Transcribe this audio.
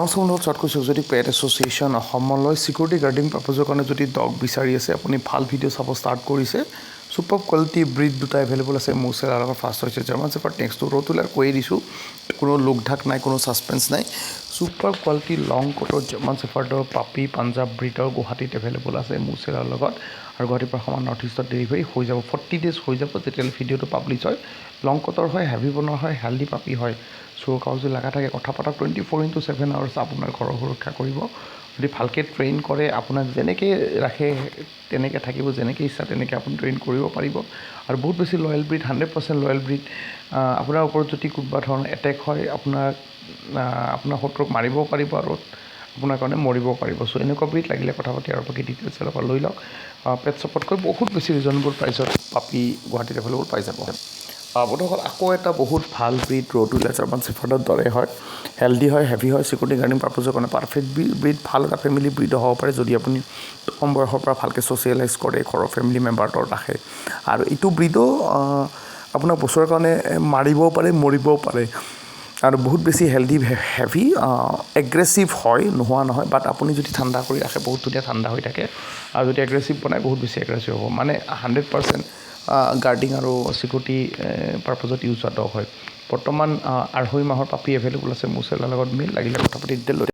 নমস্কাৰ বন্ধু চটকৈ এক্সোটিক পেট এছ'চিয়েশ্যন অসমলৈ ছিকিউৰিটি গাৰ্ডিং পাৰ্পজৰ কাৰণে যদি ডগ বিচাৰি আছে আপুনি ভাল ভিডিঅ' চাব ষ্টাৰ্ট কৰিছে ছুপাৰ কোৱালিটি ব্ৰিড দুটা এভেইলেবল আছে মোৰ চেলাৰ লগত ফাৰ্ষ্ট হৈছে জাৰ্মান চেফাৰ্ড নেক্সটটো ৰ'টোলাৰ কৈয়ে দিছোঁ কোনো লোক ঢাক নাই কোনো ছাছপেন্স নাই ছুপাৰ কোৱালিটি লং কোটৰ জাৰ্মান চেফাৰ্ডৰ পাপি পাঞ্জাব ব্ৰিডৰ গুৱাহাটীত এভেইলেবল আছে মোৰ চেলাৰ লগত আৰু গুৱাহাটীৰ পৰা সমান নৰ্থ ইষ্টত ডেলিভাৰী হৈ যাব 40 ডেজ হৈ যাব যেতিয়ালৈ ভিডিঅ'টো পাব্লিছ হয় লং কোটৰ হয় হেভি বনৰ হয় হেল্ডি পাপি হয় চোৰ কাগজ লগা থাকে কথা পতা 24/7 আৱাৰ্ছ আপোনাৰ ঘৰৰ সুৰক্ষা কৰিব যদি ভালকৈ ট্ৰেইন কৰে আপোনাক যেনেকৈ ৰাখে তেনেকৈ থাকিব যেনেকৈ ইচ্ছা তেনেকৈ আপুনি ট্ৰেইন কৰিব পাৰিব আৰু বহুত বেছি লয়েল ব্ৰিড 100% লয়েল ব্ৰিড আপোনাৰ ওপৰত যদি কোনোবা ধৰণৰ এটেক হয় আপোনাৰ শত্ৰুক মাৰিবও পাৰিব আৰু আপোনাৰ কাৰণে মৰিবও পাৰিব চ' এনেকুৱা ব্ৰিড লাগিলে কথা পাতি আৰু বাকী ডিটেইলছ অলপ লৈ লওক পেট শ্বপতকৈ বহুত বেছি ৰিজনেবল প্ৰাইচত পাপি গুৱাহাটীত এভেইলেবল পাই যাব বন্ধুসকল আকৌ এটা বহুত ভাল ব্ৰিড ৰ'টোলাৰ জাৰ্মান চেফাৰ্ডৰ দৰে হয় হেল্ডি হয় হেভি হয় ছিকিউৰিটি গাৰ্ডিং পাৰ্পজৰ কাৰণে পাৰফেক্ট ব্ৰিড ভাল এটা ফেমিলি ব্ৰিডো হ'ব পাৰে যদি আপুনি কম বয়সৰ পৰা ভালকৈ ছ'চিয়েলাইজ কৰে ঘৰৰ ফেমিলি মেম্বাৰটো ৰাখে আৰু এইটো ব্ৰিডো আপোনাক বছৰৰ কাৰণে মাৰিবও পাৰে মৰিবও পাৰে আৰু বহুত বেছি হেল্ডি হেভি এগ্ৰেছিভ হয় নোহোৱা নহয় বাট আপুনি যদি ঠাণ্ডা কৰি ৰাখে বহুত ধুনীয়া ঠাণ্ডা হৈ থাকে আৰু যদি এগ্ৰেছিভ বনায় বহুত বেছি এগ্ৰেছিভ হ'ব মানে 100% গাৰ্ডিং আৰু ছিকিউৰিটি পাৰ্পজত ইউজ হোৱা ডগ হয় বৰ্তমান 2.5 মাহৰ পাপি এভেইলেবল আছে মোৰ চেলাৰ লগত মিল লাগিলে কথা পাতি ডিটেইল